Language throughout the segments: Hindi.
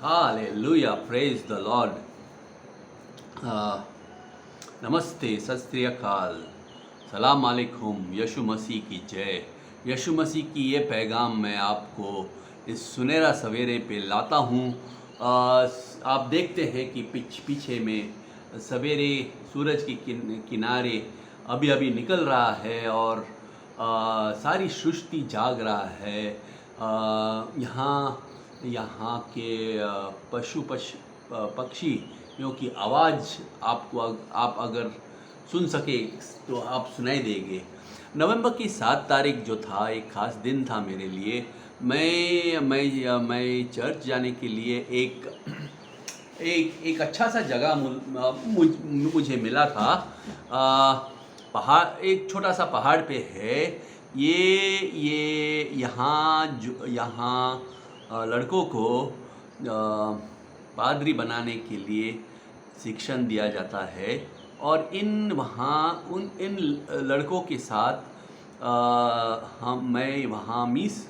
Hallelujah, praise the Lord. नमस्ते, सत श्री अकाल, सलाम अलैकुम, यीशु मसीह की जय। यीशु मसीह की ये पैगाम मैं आपको इस सुनहरा सवेरे पे लाता हूँ। आप देखते हैं कि पीछे में सवेरे सूरज के किनारे अभी अभी निकल रहा है और सारी सृष्टि जाग रहा है। यहाँ के पक्षियों की आवाज़ आपको आप अगर सुन सके तो आप सुनाई देंगे। नवंबर की 7 तारीख जो था एक ख़ास दिन था मेरे लिए। मैं चर्च जाने के लिए एक अच्छा सा जगह मुझे मिला था। पहाड़, एक छोटा सा पहाड़ पे है। ये यहाँ लड़कों को पादरी बनाने के लिए शिक्षण दिया जाता है और इन लड़कों के साथ मैं वहाँ मीस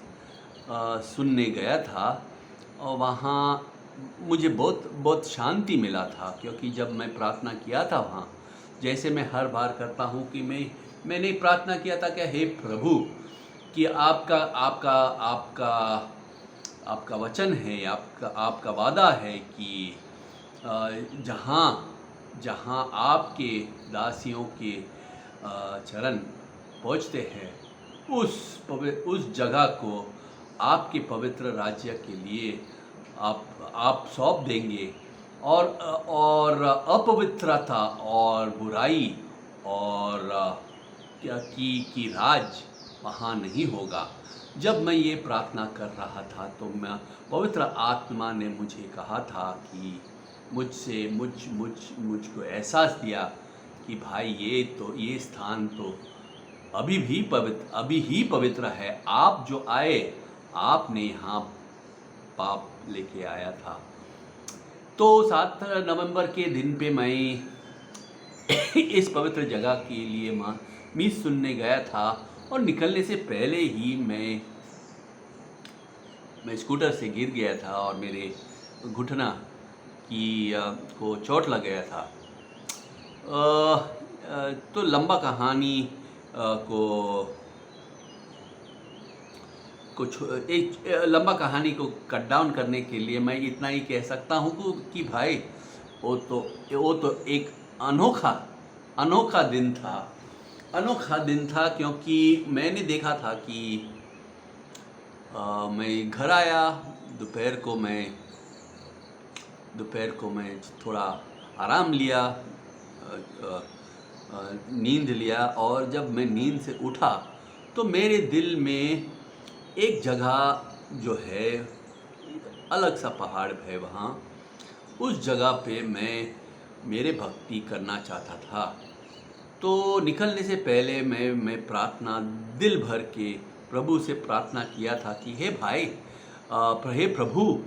सुनने गया था और वहाँ मुझे बहुत बहुत शांति मिला था, क्योंकि जब मैं प्रार्थना किया था वहाँ, जैसे मैं हर बार करता हूँ कि मैंने प्रार्थना किया था कि हे प्रभु, कि आपका आपका आपका आपका वचन है, आपका वादा है कि जहाँ जहाँ आपके दासियों के चरण पहुँचते हैं उस जगह को आपके पवित्र राज्य के लिए आप सौंप देंगे और अपवित्रता और बुराई और की राज वहाँ नहीं होगा। जब मैं ये प्रार्थना कर रहा था तो पवित्र आत्मा ने मुझे कहा था कि मुझको एहसास दिया कि भाई ये स्थान तो अभी ही पवित्र है। आप जो आए, आपने यहाँ पाप लेके आया था। तो 7 नवंबर के दिन पे मैं इस पवित्र जगह के लिए मीस सुनने गया था और निकलने से पहले ही मैं स्कूटर से गिर गया था और मेरे घुटना को चोट लग गया था। तो लंबा कहानी लंबा कहानी को कट डाउन करने के लिए मैं इतना ही कह सकता हूँ कि भाई वो तो एक अनोखा दिन था, क्योंकि मैंने देखा था कि मैं घर आया दोपहर को मैं थोड़ा आराम लिया, नींद लिया, और जब मैं नींद से उठा तो मेरे दिल में एक जगह जो है, अलग सा पहाड़ है वहाँ, उस जगह पे मेरे भक्ति करना चाहता था। तो निकलने से पहले मैं प्रार्थना दिल भर के प्रभु से प्रार्थना किया था कि हे भाई, हे प्रभु,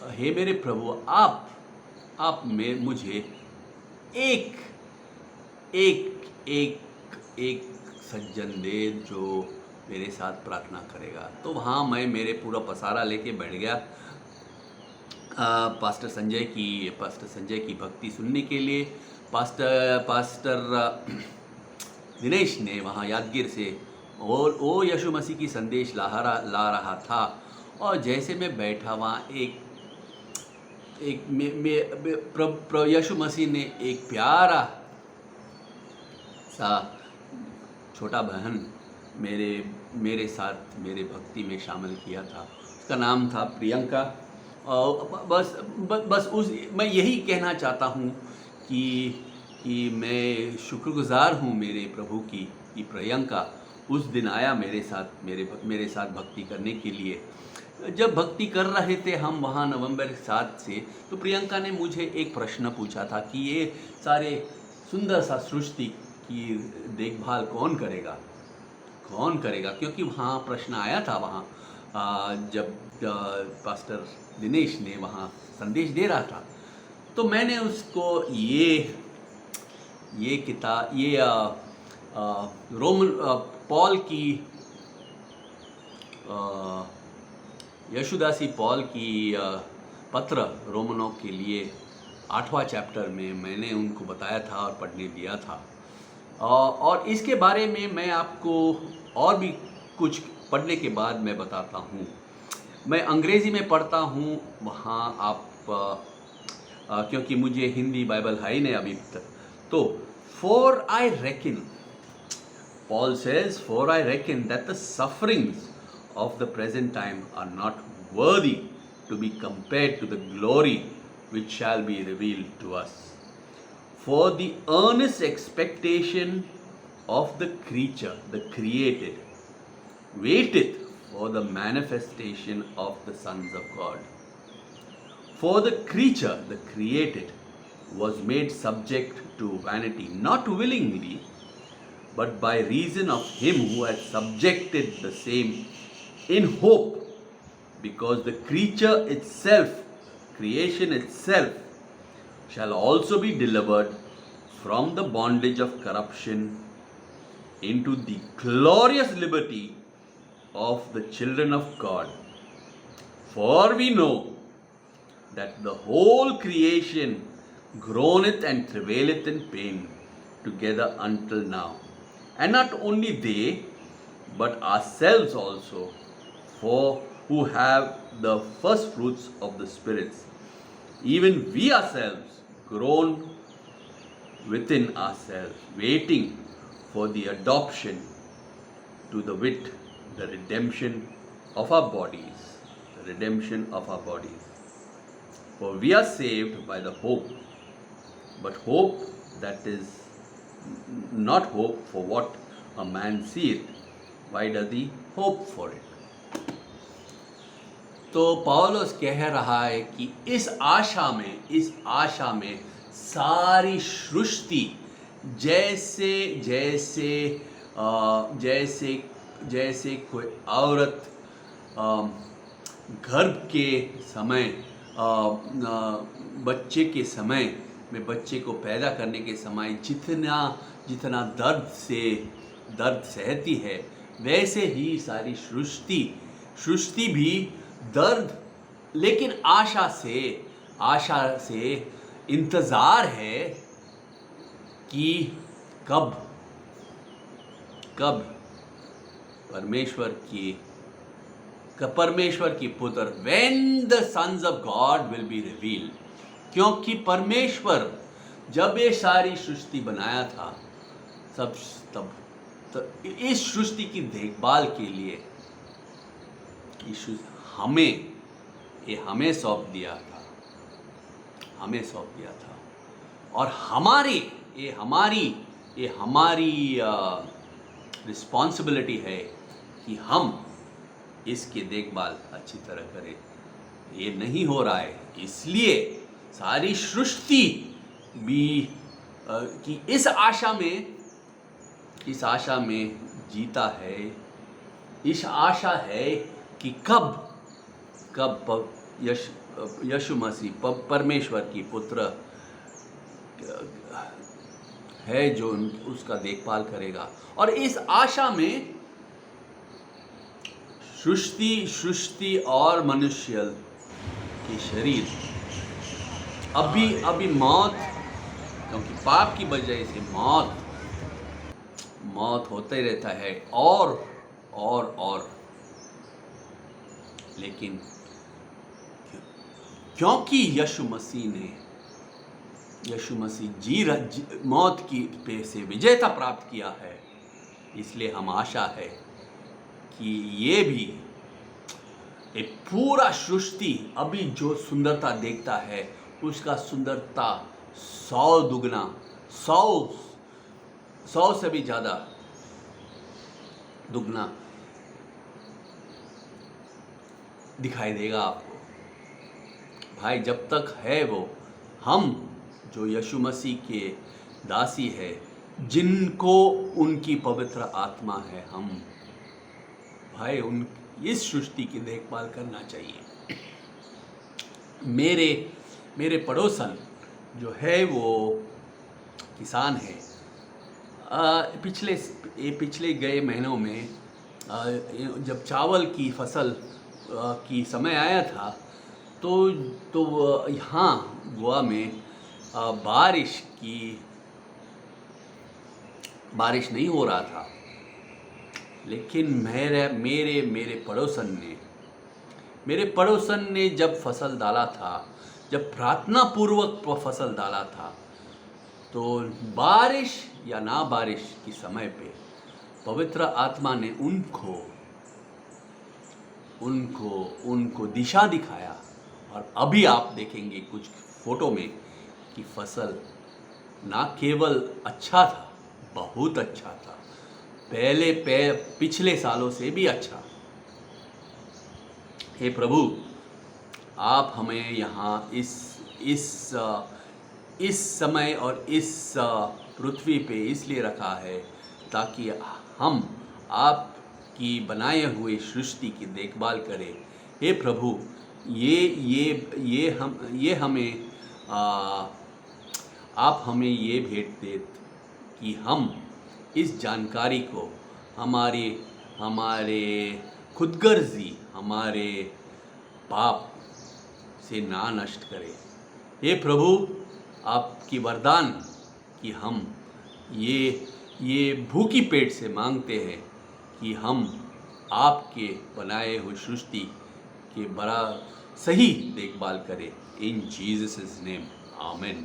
हे मेरे प्रभु, आप मुझे एक एक एक एक सज्जन दे जो मेरे साथ प्रार्थना करेगा। तो वहाँ मैं मेरे पूरा पसारा लेके बैठ गया पास्टर संजय की भक्ति सुनने के लिए। पास्टर दिनेश ने वहाँ यादगीर से और वो यीशु मसीह की संदेश ला रहा था। और जैसे मैं बैठा वहाँ यीशु मसीह ने एक प्यारा सा छोटा बहन मेरे साथ मेरे भक्ति में शामिल किया था। उसका नाम था प्रियंका। बस मैं यही कहना चाहता हूँ कि मैं शुक्रगुजार हूँ मेरे प्रभु की कि प्रियंका उस दिन आया मेरे साथ भक्ति करने के लिए। जब भक्ति कर रहे थे हम वहाँ नवंबर 7 से, तो प्रियंका ने मुझे एक प्रश्न पूछा था कि ये सारे सुंदर सा सृष्टि की देखभाल कौन करेगा, क्योंकि वहाँ प्रश्न आया था वहाँ जब पास्टर दिनेश ने वहाँ संदेश दे रहा था। तो मैंने उसको ये किताब, पॉल की यशुदासी पॉल की पत्र रोमनों के लिए 8वां चैप्टर में मैंने उनको बताया था और पढ़ने दिया था। और इसके बारे में मैं आपको और भी कुछ पढ़ने के बाद मैं बताता हूँ। मैं अंग्रेज़ी में पढ़ता हूँ, वहाँ आप क्योंकि मुझे हिंदी बाइबल है ही नहीं अभी तक। तो for I reckon, Paul says, for I reckon that the sufferings of the present time are not worthy to be compared to the glory which shall be revealed to us. For the earnest expectation of the creature, the created, waiteth for the manifestation of the sons of God. For the creature, the created, was made subject to vanity, not willingly, but by reason of him who had subjected the same in hope, because the creature itself, creation itself, shall also be delivered from the bondage of corruption into the glorious liberty of the children of God. For we know that the whole creation groaneth and travaileth in pain together until now. And not only they, but ourselves also, for who have the first fruits of the spirits, even we ourselves groan within ourselves, waiting for the adoption to the wit, the redemption of our bodies, the redemption of our bodies. For we are saved by the hope, but hope that is not hope for what a man seeth. Why does he hope for it? तो पौलुस कह रहा है कि इस आशा में सारी सृष्टि जैसे जैसे जैसे जैसे कोई औरत गर्भ के समय बच्चे के समय में बच्चे को पैदा करने के समय जितना दर्द सहती है, वैसे ही सारी सृष्टि भी दर्द, लेकिन आशा से इंतज़ार है कि कब परमेश्वर की पुत्र, when the sons of God will be revealed, क्योंकि परमेश्वर जब ये सारी सृष्टि बनाया था तब इस सृष्टि की देखभाल के लिए हमें सौंप दिया था और हमारी रिस्पॉन्सिबिलिटी है कि हम इसकी देखभाल अच्छी तरह करें। ये नहीं हो रहा है, इसलिए सारी सृष्टि भी कि इस आशा में जीता है। इस आशा है कि कब यीशु मसीह परमेश्वर की पुत्र है जो उसका देखभाल करेगा। और इस आशा में सृष्टि और मनुष्य के शरीर अभी मौत, क्योंकि पाप की वजह से मौत होते रहता है और लेकिन क्योंकि यीशु मसीह मौत की पे से विजेता प्राप्त किया है, इसलिए हम आशा है कि ये भी एक पूरा सृष्टि अभी जो सुंदरता देखता है उसका सुंदरता 100 दुगना, 100 से भी ज़्यादा दुगना दिखाई देगा आपको। भाई जब तक है वो, हम जो यीशु मसीह के दासी है, जिनको उनकी पवित्र आत्मा है, हम भाई इस सृष्टि की देखभाल करना चाहिए। मेरे पड़ोसन जो है वो किसान है। पिछले गए महीनों में जब चावल की फसल की समय आया था, यहाँ गोवा में बारिश नहीं हो रहा था, लेकिन मेरे पड़ोसन ने जब फसल डाला था, जब प्रार्थना पूर्वक फसल डाला था, तो बारिश या ना बारिश के समय पे पवित्र आत्मा ने उनको दिशा दिखाया। और अभी आप देखेंगे कुछ फोटो में कि फसल ना केवल अच्छा था, बहुत अच्छा था, पिछले सालों से भी अच्छा। हे प्रभु, आप हमें यहाँ इस समय और इस पृथ्वी पे इसलिए रखा है ताकि हम आपकी बनाए हुए सृष्टि की देखभाल करें। हे प्रभु, आप हमें ये भेंट दें कि हम इस जानकारी को हमारे खुदगर्जी, हमारे पाप से ना नष्ट करें। हे प्रभु, आपकी वरदान कि हम ये भूखी पेट से मांगते हैं कि हम आपके बनाए हुए सृष्टि के बड़ा सही देखभाल करें। इन जीसस नेम, आमेन।